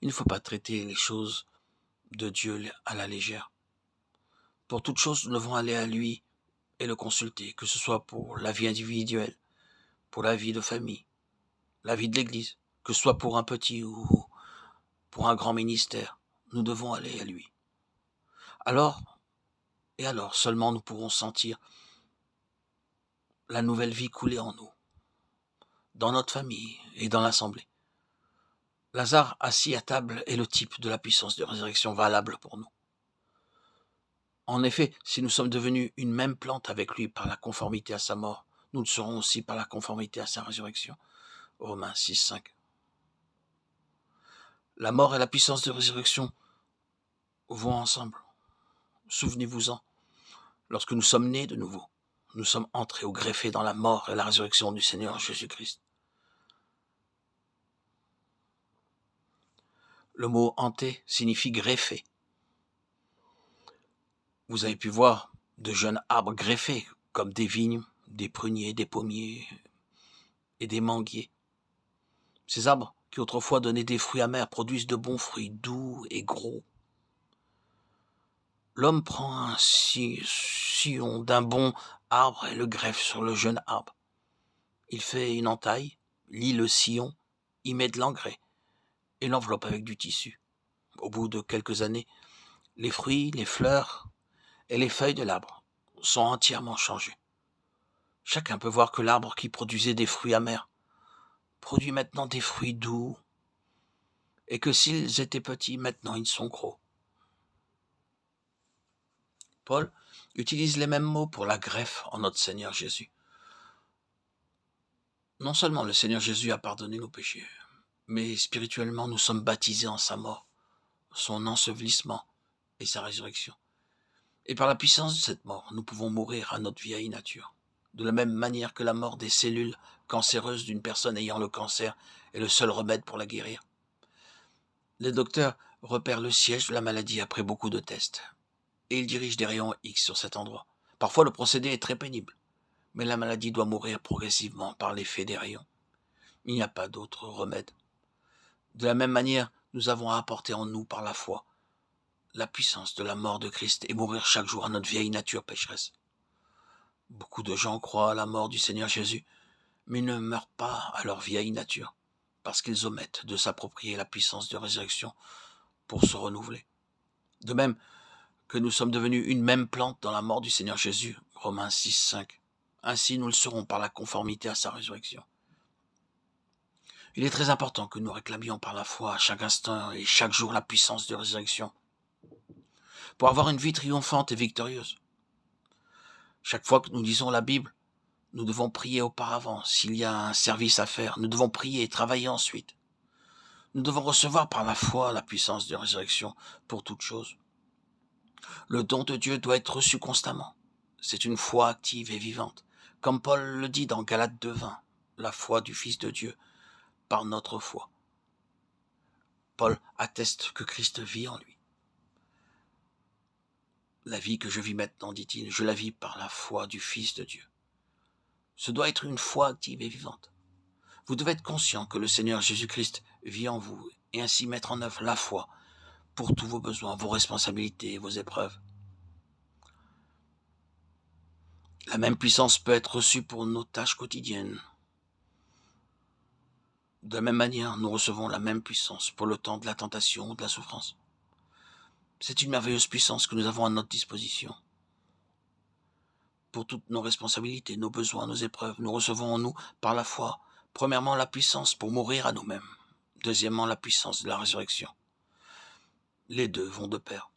Il ne faut pas traiter les choses de Dieu à la légère. Pour toute chose, nous devons aller à lui et le consulter, que ce soit pour la vie individuelle, pour la vie de famille, la vie de l'Église, que ce soit pour un petit ou pour un grand ministère. Nous devons aller à lui. Alors seulement nous pourrons sentir la nouvelle vie couler en nous, dans notre famille et dans l'assemblée. Lazare assis à table est le type de la puissance de résurrection valable pour nous. En effet, si nous sommes devenus une même plante avec lui par la conformité à sa mort, nous le serons aussi par la conformité à sa résurrection. Romains 6, 5. La mort et la puissance de résurrection vont ensemble. Souvenez-vous-en, lorsque nous sommes nés de nouveau, nous sommes entrés au greffé dans la mort et la résurrection du Seigneur Jésus-Christ. Le mot « hanté » signifie greffé. Vous avez pu voir de jeunes arbres greffés, comme des vignes, des pruniers, des pommiers et des manguiers. Ces arbres, qui autrefois donnaient des fruits amers, produisent de bons fruits doux et gros. L'homme prend un sillon d'un bon arbre et le greffe sur le jeune arbre. Il fait une entaille, lie le sillon, y met de l'engrais et l'enveloppe avec du tissu. Au bout de quelques années, les fruits, les fleurs et les feuilles de l'arbre sont entièrement changés. Chacun peut voir que l'arbre qui produisait des fruits amers produit maintenant des fruits doux, et que s'ils étaient petits, maintenant ils sont gros. Paul utilise les mêmes mots pour la greffe en notre Seigneur Jésus. Non seulement le Seigneur Jésus a pardonné nos péchés, mais spirituellement nous sommes baptisés en sa mort, son ensevelissement et sa résurrection. Et par la puissance de cette mort, nous pouvons mourir à notre vieille nature. De la même manière que la mort des cellules cancéreuses d'une personne ayant le cancer est le seul remède pour la guérir. Les docteurs repèrent le siège de la maladie après beaucoup de tests, et ils dirigent des rayons X sur cet endroit. Parfois le procédé est très pénible, mais la maladie doit mourir progressivement par l'effet des rayons. Il n'y a pas d'autre remède. De la même manière, nous avons à apporter en nous par la foi la puissance de la mort de Christ et mourir chaque jour à notre vieille nature pécheresse. Beaucoup de gens croient à la mort du Seigneur Jésus, mais ne meurent pas à leur vieille nature, parce qu'ils omettent de s'approprier la puissance de résurrection pour se renouveler. De même que nous sommes devenus une même plante dans la mort du Seigneur Jésus, Romains 6, 5. Ainsi nous le serons par la conformité à sa résurrection. Il est très important que nous réclamions par la foi à chaque instant et chaque jour la puissance de résurrection pour avoir une vie triomphante et victorieuse. Chaque fois que nous lisons la Bible, nous devons prier auparavant. S'il y a un service à faire, nous devons prier et travailler ensuite. Nous devons recevoir par la foi la puissance de résurrection pour toute chose. Le don de Dieu doit être reçu constamment. C'est une foi active et vivante. Comme Paul le dit dans Galates 2:20, la foi du Fils de Dieu par notre foi. Paul atteste que Christ vit en lui. La vie que je vis maintenant, dit-il, je la vis par la foi du Fils de Dieu. Ce doit être une foi active et vivante. Vous devez être conscient que le Seigneur Jésus-Christ vit en vous et ainsi mettre en œuvre la foi pour tous vos besoins, vos responsabilités et vos épreuves. La même puissance peut être reçue pour nos tâches quotidiennes. De la même manière, nous recevons la même puissance pour le temps de la tentation ou de la souffrance. C'est une merveilleuse puissance que nous avons à notre disposition. Pour toutes nos responsabilités, nos besoins, nos épreuves, nous recevons en nous, par la foi, premièrement la puissance pour mourir à nous-mêmes, deuxièmement la puissance de la résurrection. Les deux vont de pair.